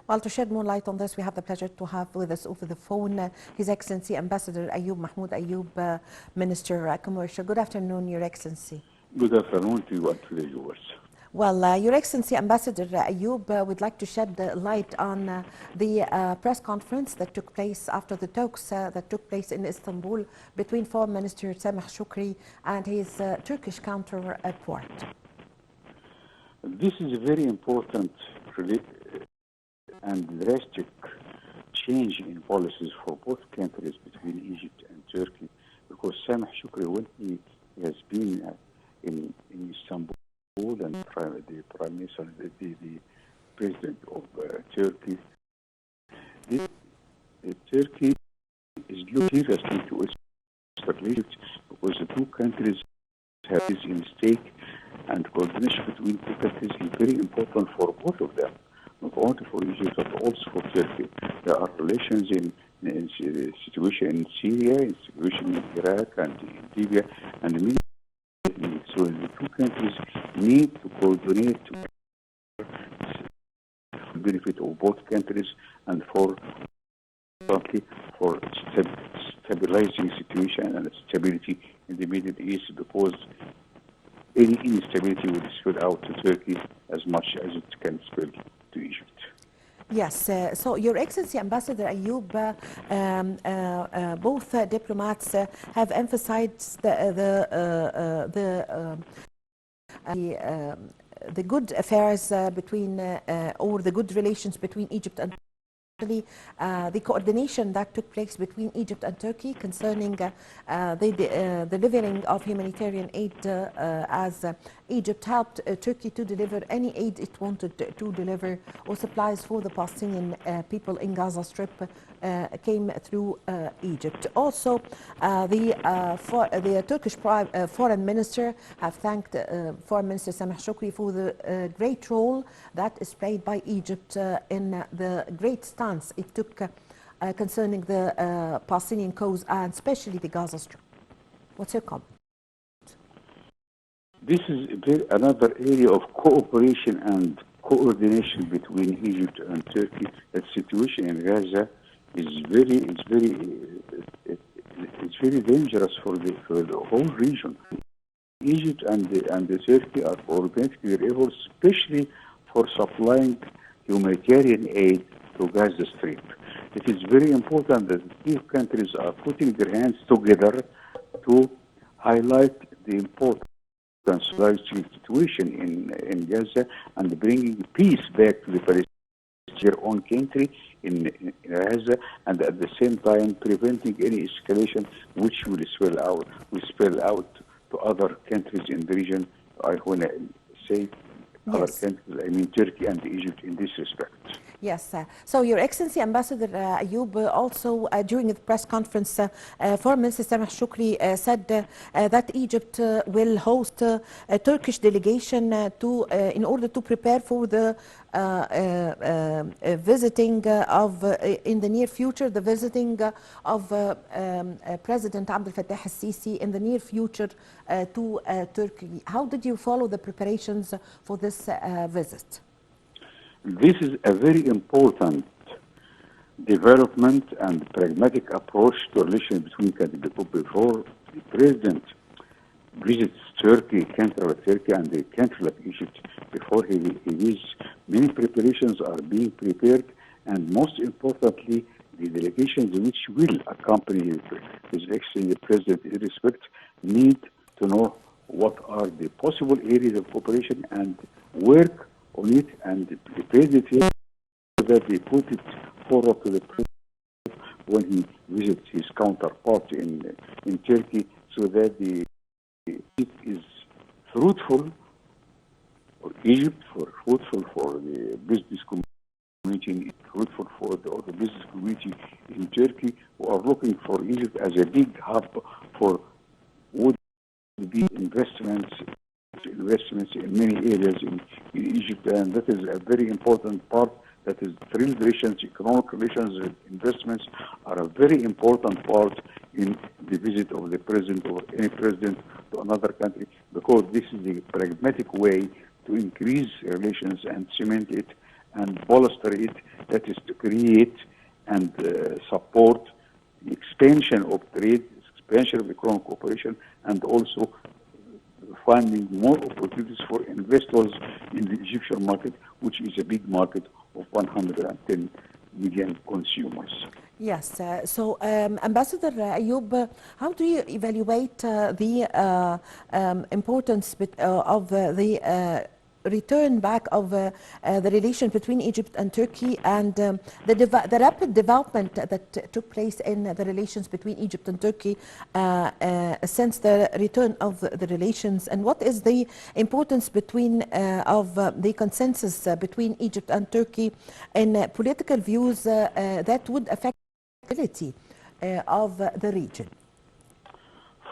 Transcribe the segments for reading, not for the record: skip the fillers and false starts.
Well, to shed more light on this, we have the pleasure to have with us over the phone His Excellency Ambassador Ayoub, Mahmoud Ayoub, Minister Commercial. Good afternoon, Your Excellency. Good afternoon to you and to the viewers. Well, Your Excellency Ambassador Ayoub would like to shed light on the press conference that took place after the talks that took place in Istanbul between Foreign Minister Sameh Shoukry and his Turkish counterpart. This is a very important and drastic change in policies for both countries between Egypt and Turkey, because Sameh Shoukry, when he has been in Istanbul, and the Prime Minister, the President of Turkey, Turkey is looking seriously to its relations, because the two countries have this in stake, and coordination between two countries is very important for both of them, not only for Egypt but also for Turkey. There are relations in situation in Syria, in situation in Iraq and in Libya, and many. So the two countries need to coordinate for the benefit of both countries and for stabilizing situation and stability in the Middle East, because any instability will spill out to Turkey as much as it can spill to Egypt. Yes, so Your Excellency Ambassador Ayoub, both diplomats have emphasized the good affairs between, or the good relations between Egypt and the coordination that took place between Egypt and Turkey concerning the delivering of humanitarian aid, as Egypt helped Turkey to deliver any aid it wanted to deliver, or supplies for the Palestinian people in Gaza Strip came through Egypt. Also, the Turkish Foreign Minister have thanked Foreign Minister Sameh Shoukry for the great role that is played by Egypt in the great stance it took concerning the Palestinian cause and especially the Gaza Strip. What's your comment? This is another area of cooperation and coordination between Egypt and Turkey. The situation in Gaza is very dangerous for the whole region. Egypt and Turkey are coordinating their efforts, especially for supplying humanitarian aid to Gaza Strip. It is very important that these countries are putting their hands together to highlight the importance of the situation in Gaza and bringing peace back to their own country in Gaza, and at the same time preventing any escalation which will spill out to other countries in the region. I want to say other countries, I mean Turkey and Egypt in this respect. Yes, so Your Excellency Ambassador Ayoub, also during the press conference, Foreign Minister Sameh Shoukry said that Egypt will host a Turkish delegation in order to prepare for the visiting of, in the near future, the visiting of President Abdel Fattah al-Sisi in the near future to Turkey. How did you follow the preparations for this visit? This is a very important development and pragmatic approach to relations between countries. Before the president visits Turkey, country like Turkey and the country like Egypt, before he visits, many preparations are being prepared, and most importantly, the delegations which will accompany His Excellency the President in respect need to know what are the possible areas of cooperation and work on it, and the president here, so that they put it forward to the president when he visits his counterpart in Turkey, so that it is fruitful for Egypt, fruitful for the business community, fruitful for the business community in Turkey, who are looking for Egypt as a big hub for would-be investments in many areas in Egypt, and that is a very important part. That is, trade relations, economic relations, investments are a very important part in the visit of the president or any president to another country, because this is the pragmatic way to increase relations and cement it and bolster it that is to create and support the expansion of trade, expansion of economic cooperation, and also finding more opportunities for investors in the Egyptian market, which is a big market of 110 million consumers. Yes. Ambassador Ayoub, how do you evaluate the importance of the return back of the relation between Egypt and Turkey and the rapid development that took place in the relations between Egypt and Turkey since the return of the relations, and what is the importance of the consensus between Egypt and Turkey in political views that would affect the stability of the region?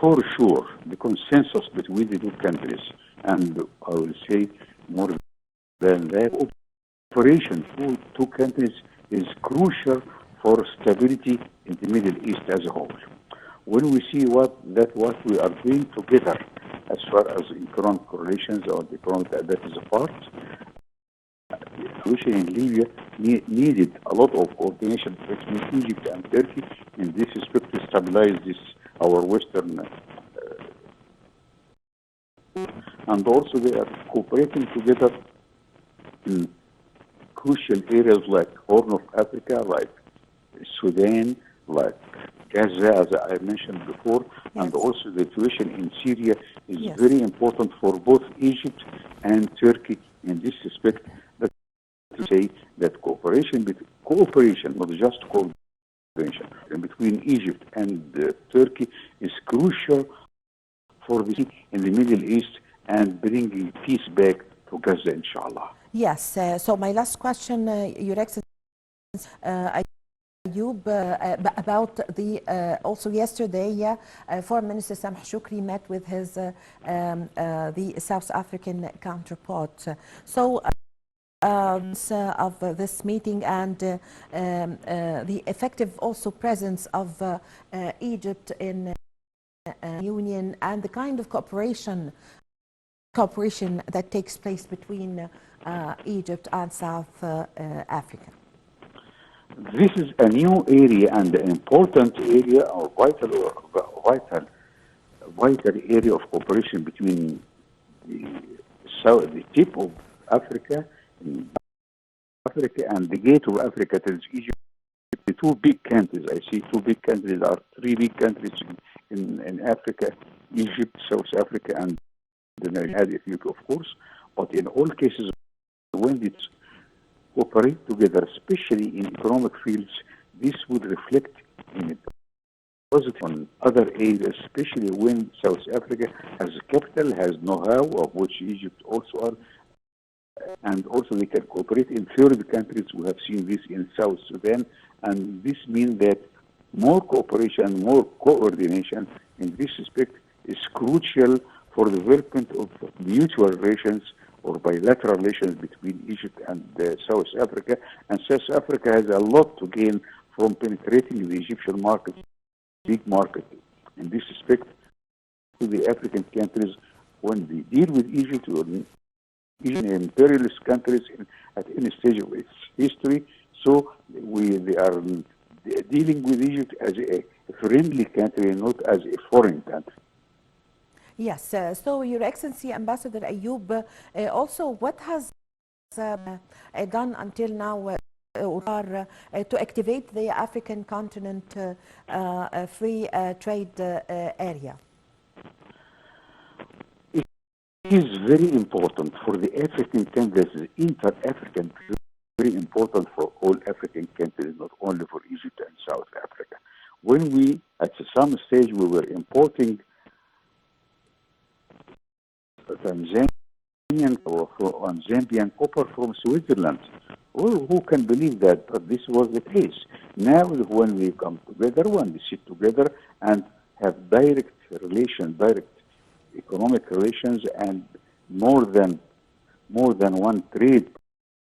For sure, the consensus between the two countries, and I will say more than that, cooperation between two countries is crucial for stability in the Middle East as a whole. When we see what we are doing together as far as economic relations or the economic that is a part, the situation in Libya needed a lot of coordination between Egypt and Turkey in this respect to stabilize our Western and also they are cooperating together in crucial areas like Horn of Africa, like Sudan, like Gaza, as I mentioned before, yes. And also the situation in Syria is yes. very important for both Egypt and Turkey in this respect. But to say that cooperation, not just cooperation, between Egypt and Turkey is crucial for the in the Middle East and bringing peace back to Gaza, inshallah. Yes. So my last question, Your Excellency, Ayoub, about the also yesterday, Foreign Minister Samh Shukri met with his the South African counterpart. So. Of this meeting and the effective also presence of Egypt in Union and the kind of cooperation that takes place between Egypt and South Africa. This is a new area and an important area or vital area of cooperation between the tip of Africa and the gate of Africa to Egypt. The two big countries, I see two big countries, are three big countries in Africa: Egypt, South Africa, and Ethiopia, of course. But in all cases, when they cooperate together, especially in economic fields, this would reflect in a positive on other areas, especially when South Africa has a capital, has know-how, of which Egypt also are, and also they can cooperate in third countries. We have seen this in South Sudan, and this means that more cooperation, more coordination in this respect is crucial for the development of mutual relations or bilateral relations between Egypt and South Africa. And South Africa has a lot to gain from penetrating the Egyptian market, big market. In this respect, to the African countries, when they deal with Egypt or even imperialist countries at any stage of its history, so they are dealing with Egypt as a friendly country, not as a foreign country. Yes. So, Your Excellency, Ambassador Ayoub, also what has done until now to activate the African continent free trade area? It is very important for the African countries, inter-African, very important for all African countries, not only for Egypt and South Africa. When we, at some stage, we were importing Tanzanian or Zambian copper from Switzerland. Well, who can believe that? But this was the case. Now, when we come together, when we sit together and have direct economic relations, and more than one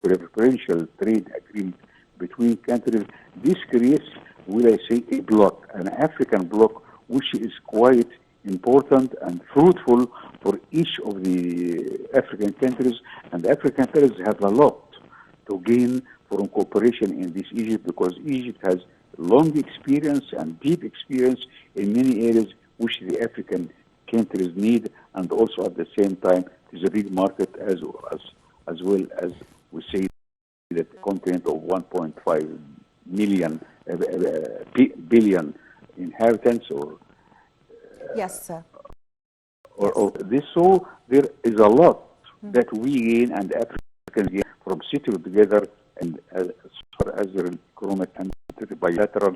preferential trade agreement between countries, this creates, will I say, a bloc, an African bloc, which is quite important and fruitful for each of the African countries, and African countries have a lot to gain from cooperation in this Egypt, because Egypt has long experience and deep experience in many areas which the African countries need, and also at the same time it is a big market as well as we say that continent of 1.5 million billion inhabitants Yes, sir. or this. So there is a lot that we gain and Africans gain from sitting together, and as far as the economic and bilateral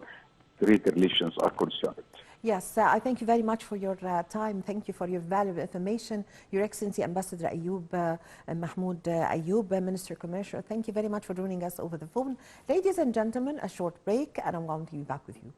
trade relations are concerned. Yes, I thank you very much for your time. Thank you for your valuable information. Your Excellency Ambassador Ayoub, Mahmoud Ayoub, Minister of Commerce, thank you very much for joining us over the phone. Ladies and gentlemen, a short break, and I'm going to be back with you.